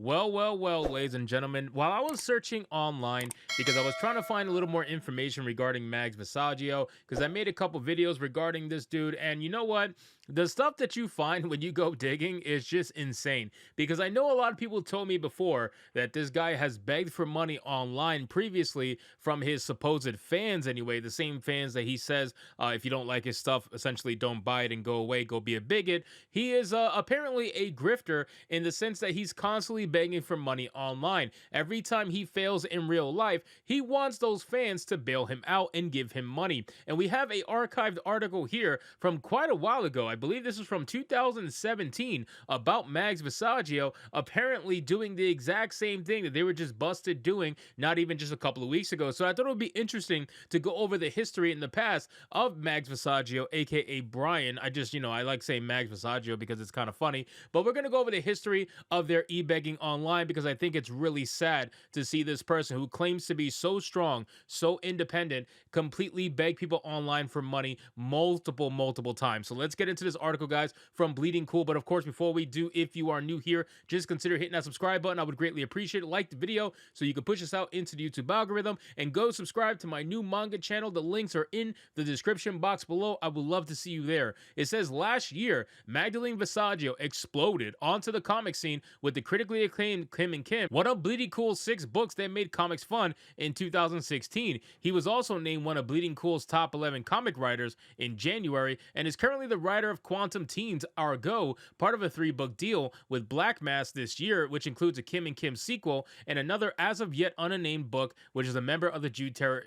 Well, ladies and gentlemen, while I was searching online because I was trying to find a little more information regarding Mags Visagio, because I made a couple videos regarding this dude, and you know what? The stuff that you find when you go digging is just insane. Because I know a lot of people told me before that this guy has begged for money online previously from his supposed fans, anyway, the same fans that he says, if you don't like his stuff, essentially don't buy it and go away, go be a bigot. He is apparently a grifter in the sense that he's constantly begging for money online. Every time he fails in real life, he wants those fans to bail him out and give him money. And we have a archived article here from quite a while ago. I believe this is from 2017 about Mags Visagio apparently doing the exact same thing that they were just busted doing not even just a couple of weeks ago. So I thought it would be interesting to go over the history in the past of Mags Visagio, aka Brian. I like saying Mags Visagio because it's kind of funny, but we're going to go over the history of their e-begging online because I think it's really sad to see this person who claims to be so strong, so independent, completely beg people online for money multiple times. So let's get into this article, guys, from Bleeding Cool. But of course, before we do, if you are new here, just consider hitting that subscribe button. I would greatly appreciate it. Like the video so you can push us out into the YouTube algorithm, and go subscribe to my new manga channel. The links are in the description box below. I would love to see you there. It says last year, Magdalene Visaggio exploded onto the comic scene with the critically acclaimed Kim and Kim, one of Bleeding Cool's 6 books that made comics fun in 2016. He was also named one of Bleeding Cool's top 11 comic writers in January, and is currently the writer of Quantum Teens Argo, part of a 3-book deal with Black Mass this year, which includes a Kim and Kim sequel and another as of yet unnamed book, which is a member of the Jude Terror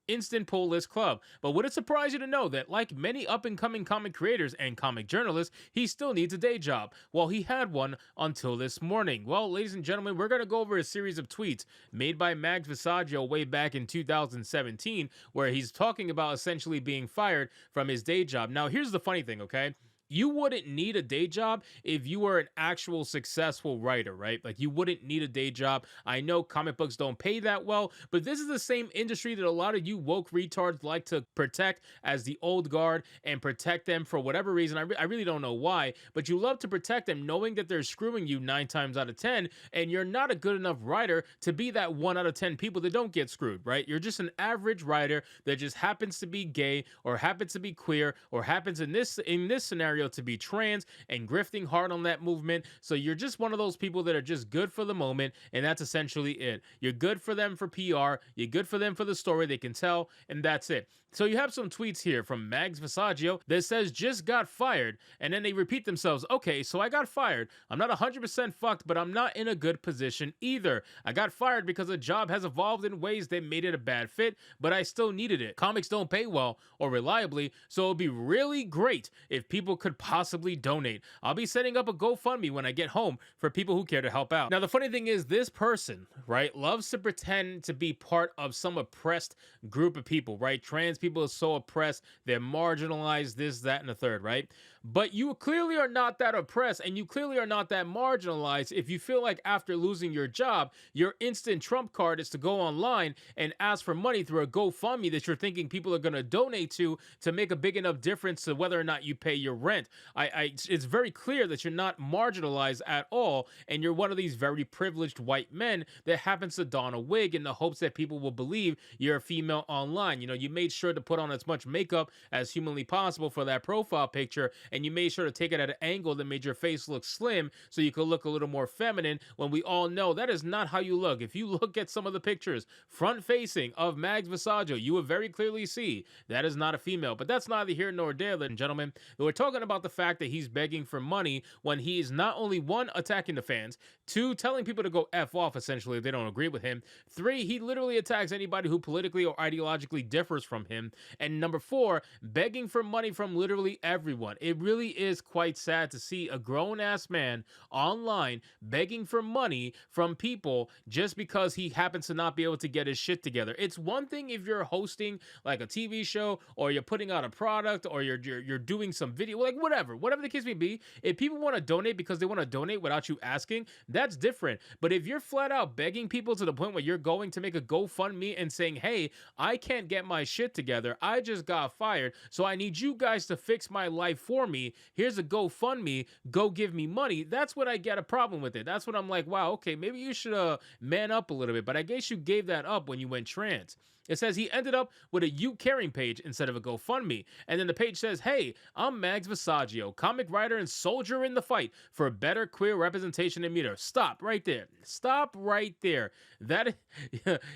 Instant Pull List Club. But would it surprise you to know that, like many up-and-coming comic creators and comic journalists, he still needs a day job? Well, he had one until this morning. Well, ladies and gentlemen, we're going to go over a series of tweets made by Mags Visagio way back in 2017, where he's talking about essentially being fired from his day job. Now, here's the funny thing, okay? You wouldn't need a day job if you were an actual successful writer, right? Like, you wouldn't need a day job. I know comic books don't pay that well, but this is the same industry that a lot of you woke retards like to protect as the old guard and protect them for whatever reason. I really don't know why, but you love to protect them knowing that they're screwing you 9 times out of 10, and you're not a good enough writer to be that 1 out of 10 people that don't get screwed, right? You're just an average writer that just happens to be gay or happens to be queer or happens in this scenario to be trans and grifting hard on that movement. So you're just one of those people that are just good for the moment, and that's essentially it. You're good for them for PR, you're good for them for the story they can tell, and that's it. So you have some tweets here from Mags Visagio that says just got fired, and then they repeat themselves. Okay, so I got fired. I'm not 100% fucked, but I'm not in a good position either. I got fired because the job has evolved in ways that made it a bad fit, but I still needed it. Comics don't pay well or reliably, so it would be really great if people could possibly donate. I'll be setting up a GoFundMe when I get home for people who care to help out. Now, the funny thing is, this person, right, loves to pretend to be part of some oppressed group of people, right? Trans people are so oppressed, they're marginalized, this, that, and the third, right? But you clearly are not that oppressed, and you clearly are not that marginalized if you feel like after losing your job, your instant trump card is to go online and ask for money through a GoFundMe that you're thinking people are going to donate to make a big enough difference to whether or not you pay your rent. It's very clear that you're not marginalized at all, and you're one of these very privileged white men that happens to don a wig in the hopes that people will believe you're a female online. You know, you made sure to put on as much makeup as humanly possible for that profile picture, and you made sure to take it at an angle that made your face look slim so you could look a little more feminine, when we all know that is not how you look. If you look at some of the pictures front facing of Mags Visagio, you will very clearly see that is not a female. But that's neither here nor there, ladies and gentlemen. We're talking about the fact that he's begging for money when he is not only 1, attacking the fans, 2, telling people to go F off essentially if they don't agree with him, 3, he literally attacks anybody who politically or ideologically differs from him, and number 4, begging for money from literally everyone. It really is quite sad to see a grown-ass man online begging for money from people just because he happens to not be able to get his shit together. It's one thing if you're hosting like a TV show, or you're putting out a product, or you're doing some video, like whatever the case may be. If people want to donate because they want to donate without you asking, that's different. But if you're flat out begging people to the point where you're going to make a GoFundMe and saying, hey, I can't get my shit together, I just got fired, so I need you guys to fix my life for me. Here's a GoFundMe. Go give me money. That's what I get a problem with it. That's what I'm like, wow, okay, maybe you should man up a little bit. But I guess you gave that up when you went trans. It says he ended up with a You Caring page instead of a GoFundMe. And then the page says, hey, I'm Mags VISSAGIO, comic writer and soldier in the fight for better queer representation in media. Stop right there. Stop right there. That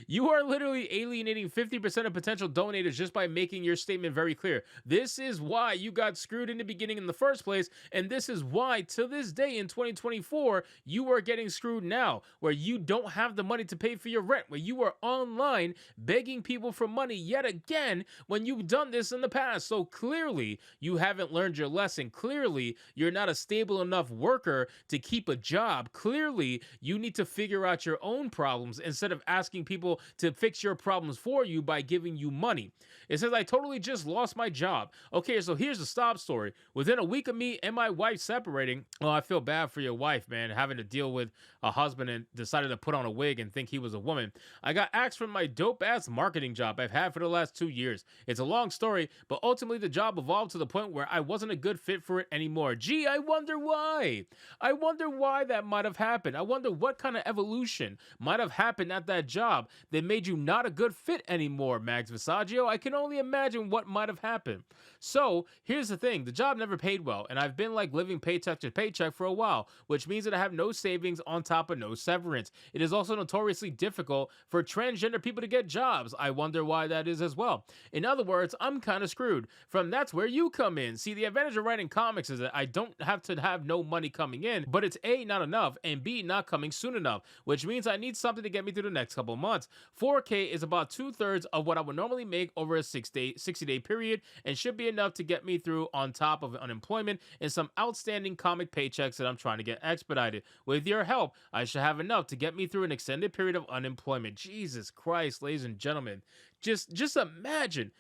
you are literally alienating 50% of potential donators just by making your statement very clear. This is why you got screwed in the beginning in the first place. And this is why, to this day in 2024, you are getting screwed now, where you don't have the money to pay for your rent, where you are online begging people for money yet again when you've done this in the past. So clearly you haven't learned your lesson. Clearly you're not a stable enough worker to keep a job. Clearly you need to figure out your own problems instead of asking people to fix your problems for you by giving you money. It says, I totally just lost my job. Okay, so here's the stop story. Within a week of me and my wife separating, well, I feel bad for your wife, man, having to deal with a husband and decided to put on a wig and think he was a woman. I got axed from my dope-ass marketing job I've had for the last 2 years. It's a long story, but ultimately the job evolved to the point where I wasn't a good fit for it anymore. Gee, I wonder why. I wonder why that might have happened. I wonder what kind of evolution might have happened at that job that made you not a good fit anymore, Mags VISSAGIO. I can only imagine what might have happened. So here's the thing. The job never paid well, and I've been like living paycheck to paycheck for a while, which means that I have no savings on top of no severance. It is also notoriously difficult for transgender people to get jobs. I wonder why that is as well. In other words, I'm kind of screwed. That's where you come in. See, the advantage of writing comics is that I don't have to have no money coming in, but it's A, not enough, and B, not coming soon enough, which means I need something to get me through the next couple months. 4K is about 2/3 of what I would normally make over a 60-day period, and should be enough to get me through on top of unemployment and some outstanding comic paychecks that I'm trying to get expedited. With your help, I should have enough to get me through an extended period of unemployment. Jesus Christ, ladies and gentlemen. Just imagine.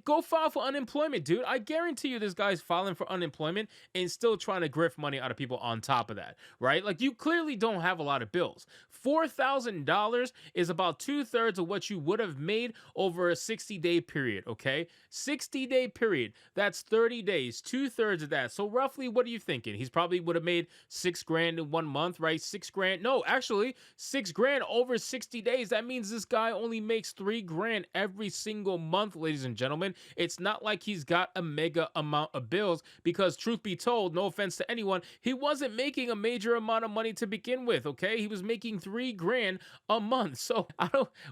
Go file for unemployment, dude. I guarantee you this guy's filing for unemployment and still trying to grift money out of people on top of that, right? Like, you clearly don't have a lot of bills. $4,000 is about 2/3 of what you would have made over a 60-day period, okay? 60-day period. That's 30 days, 2/3 of that. So roughly, what are you thinking? He's probably would have made $6,000 in 1 month, right? $6,000. No, actually, $6,000 over 60 days. That means this guy only makes $3,000 every single month, ladies and gentlemen. It's not like he's got a mega amount of bills, because truth be told, no offense to anyone, he wasn't making a major amount of money to begin with, okay? He was making $3,000 a month. So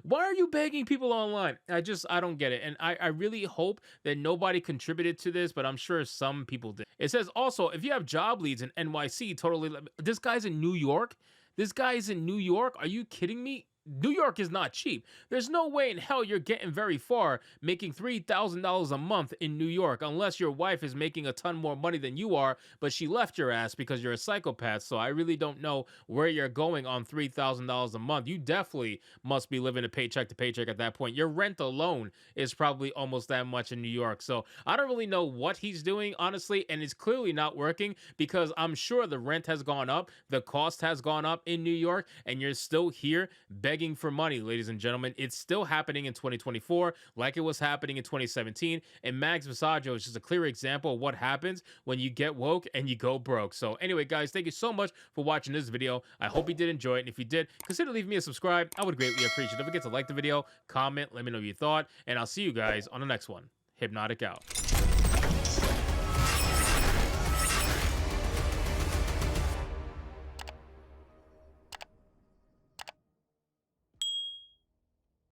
why are you begging people online? I don't get it. And I really hope that nobody contributed to this, but I'm sure some people did. It says also, if you have job leads in NYC, totally, this guy's in New York. This guy is in New York. Are you kidding me? New York is not cheap. There's no way in hell you're getting very far making $3,000 a month in New York, unless your wife is making a ton more money than you are, but she left your ass because you're a psychopath. So I really don't know where you're going on $3,000 a month. You definitely must be living a paycheck to paycheck at that point. Your rent alone is probably almost that much in New York. So I don't really know what he's doing, honestly, and it's clearly not working, because I'm sure the rent has gone up, the cost has gone up in New York, and you're still here begging for money, ladies and gentlemen. It's still happening in 2024 like it was happening in 2017, and Mags VISSAGIO is just a clear example of what happens when you get woke and you go broke. So anyway, guys, thank you so much for watching this video. I hope you did enjoy it, and if you did, consider leaving me a subscribe. I would greatly appreciate it. Don't forget to like the video, comment, let me know what you thought, and I'll see you guys on the next one. Hypnotic out.